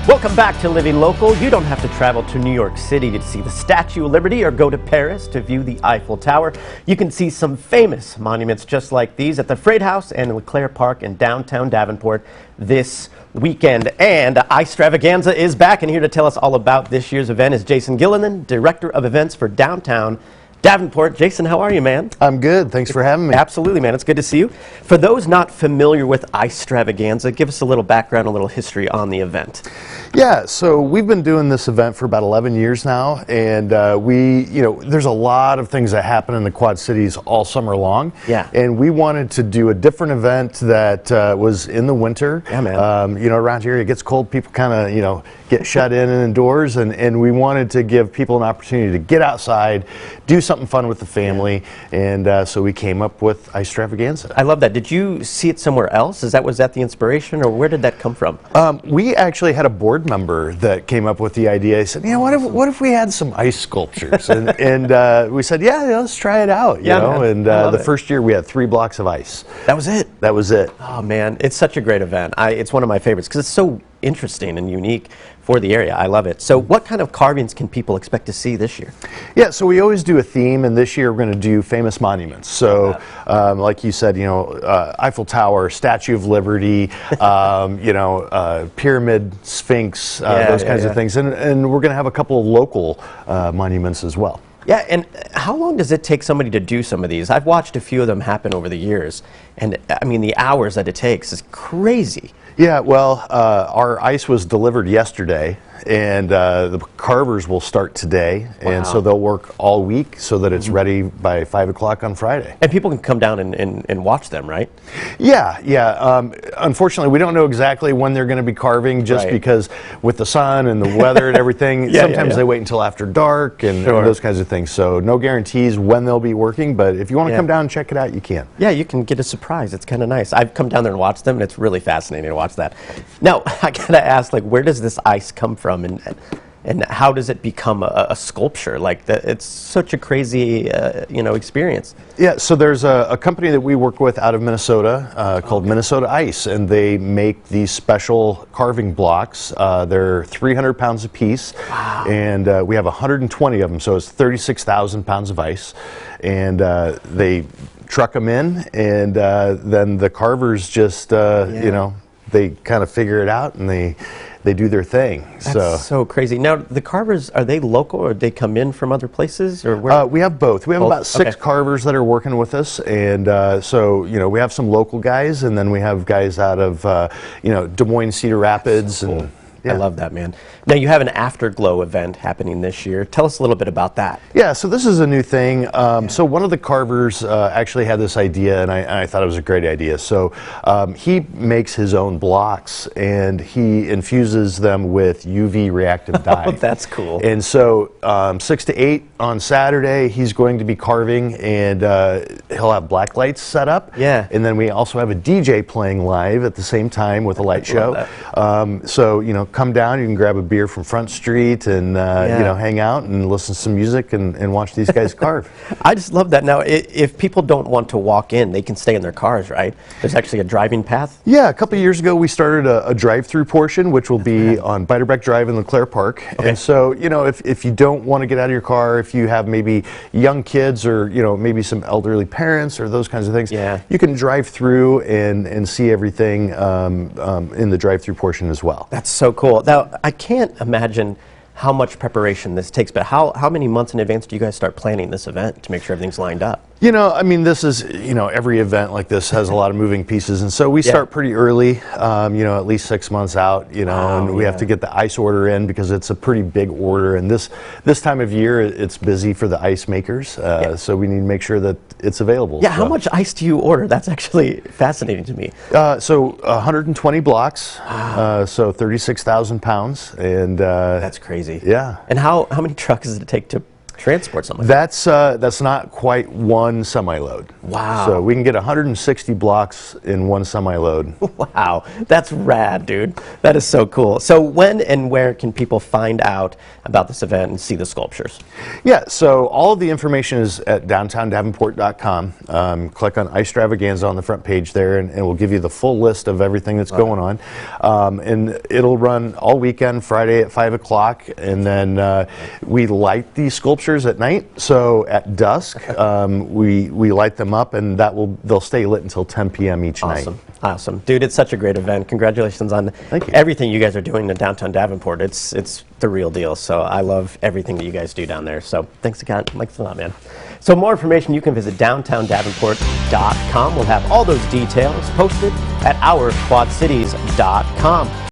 Welcome back to Living Local. You don't have to travel to New York City to see the Statue of Liberty or go to Paris to view the Eiffel Tower. You can see some famous monuments just like these at the Freight House and Leclerc Park in downtown Davenport this weekend. And Icestravaganza is back, and here to tell us all about this year's event is Jason Gilliland, Director of Events for Downtown Davenport. Jason, how are you, man? I'm good. Thanks for having me. Absolutely, man. It's good to see you. For those not familiar with Icestravaganza, give us a little background, a little history on the event. Yeah, so we've been doing this event for about 11 years now, and there's a lot of things that happen in the Quad Cities all summer long. Yeah. And we wanted to do a different event that was in the winter. Yeah, man. Around here it gets cold. People kind of, get shut in and indoors, and we wanted to give people an opportunity to get outside, do something fun with the family, and so we came up with Icestravaganza. I love that. Did you see it somewhere else? Was that the inspiration, or where did that come from? We actually had a board member that came up with the idea. He said, what if we had some ice sculptures? and we said, let's try it out. The first year we had 3 blocks of ice. That was it? That was it. Oh, man. It's such a great event. It's one of my favorites because it's so interesting and unique for the area. I love it. So what kind of carvings can people expect to see this year? Yeah, so we always do a theme, and this year we're going to do famous monuments. So like you said, Eiffel Tower, Statue of Liberty, Pyramid, Sphinx, those kinds of things. And we're going to have a couple of local monuments as well. Yeah, and how long does it take somebody to do some of these? I've watched a few of them happen over the years, and I mean the hours that it takes is crazy. Yeah, well, our ice was delivered yesterday, and the carvers will start today, and so they'll work all week so that it's ready by 5 o'clock on Friday. And people can come down and watch them, right? Yeah. Unfortunately, we don't know exactly when they're going to be carving, just because with the sun and the weather and everything, sometimes they wait until after dark and those kinds of things. So no guarantees when they'll be working, but if you want to come down and check it out, you can. Yeah, you can get a surprise. It's kind of nice. I've come down there and watched them, and it's really fascinating to watch that. Now, I gotta ask, where does this ice come from, and how does it become a sculpture? It's such a crazy, experience. Yeah, so there's a company that we work with out of Minnesota called Minnesota Ice, and they make these special carving blocks. They're 300 pounds a piece, and we have 120 of them, so it's 36,000 pounds of ice, and they truck them in, and then the carvers just, they kind of figure it out, and they do their thing. That's so crazy. Now, the carvers, are they local, or they come in from other places, or where? We have both. We have about 6 carvers that are working with us, and we have some local guys, and then we have guys out of Des Moines, Cedar Rapids, and I love that, man. Now, you have an Afterglow event happening this year. Tell us a little bit about that. Yeah, so this is a new thing. So one of the carvers actually had this idea, and I thought it was a great idea. So he makes his own blocks, and he infuses them with UV reactive dye. Oh, that's cool. And so 6 to 8 on Saturday, he's going to be carving, and he'll have black lights set up. Yeah. And then we also have a DJ playing live at the same time with a light show. Come down, you can grab a beer from Front Street and hang out and listen to some music and watch these guys carve. I just love that. Now, if people don't want to walk in, they can stay in their cars, right? There's actually a driving path? Yeah, a couple of years ago we started a drive-through portion, which will be on Beiderbecke Drive in Leclerc Park. Okay. And so, if you don't want to get out of your car, if you have maybe young kids or, maybe some elderly parents or those kinds of things, you can drive through and see everything in the drive-through portion as well. That's so cool. Now, I can't imagine how much preparation this takes, but how many months in advance do you guys start planning this event to make sure everything's lined up? This is, every event like this has a lot of moving pieces, and so we start pretty early, at least 6 months out, and we have to get the ice order in because it's a pretty big order, and this time of year it's busy for the ice makers, so we need to make sure that it's available. Yeah, how much ice do you order? That's actually fascinating to me. So 120 blocks, so 36,000 pounds, and that's crazy. Yeah. And how many trucks does it take to transport something? That's not quite one semi-load. Wow. So we can get 160 blocks in one semi-load. Wow, that's rad, dude. That is so cool. So when and where can people find out about this event and see the sculptures? Yeah, so all of the information is at downtowndavenport.com. Click on Icestravaganza on the front page there, and we'll give you the full list of everything that's going on. And it'll run all weekend, Friday at 5 o'clock, and then we light these sculptures at night. So at dusk, we light them up, and they'll stay lit until 10 p.m. each night. Awesome. Dude, it's such a great event. Congratulations on everything you guys are doing in downtown Davenport. It's the real deal. So I love everything that you guys do down there. So thanks a lot, man. So more information, you can visit downtowndavenport.com. We'll have all those details posted at ourquadcities.com.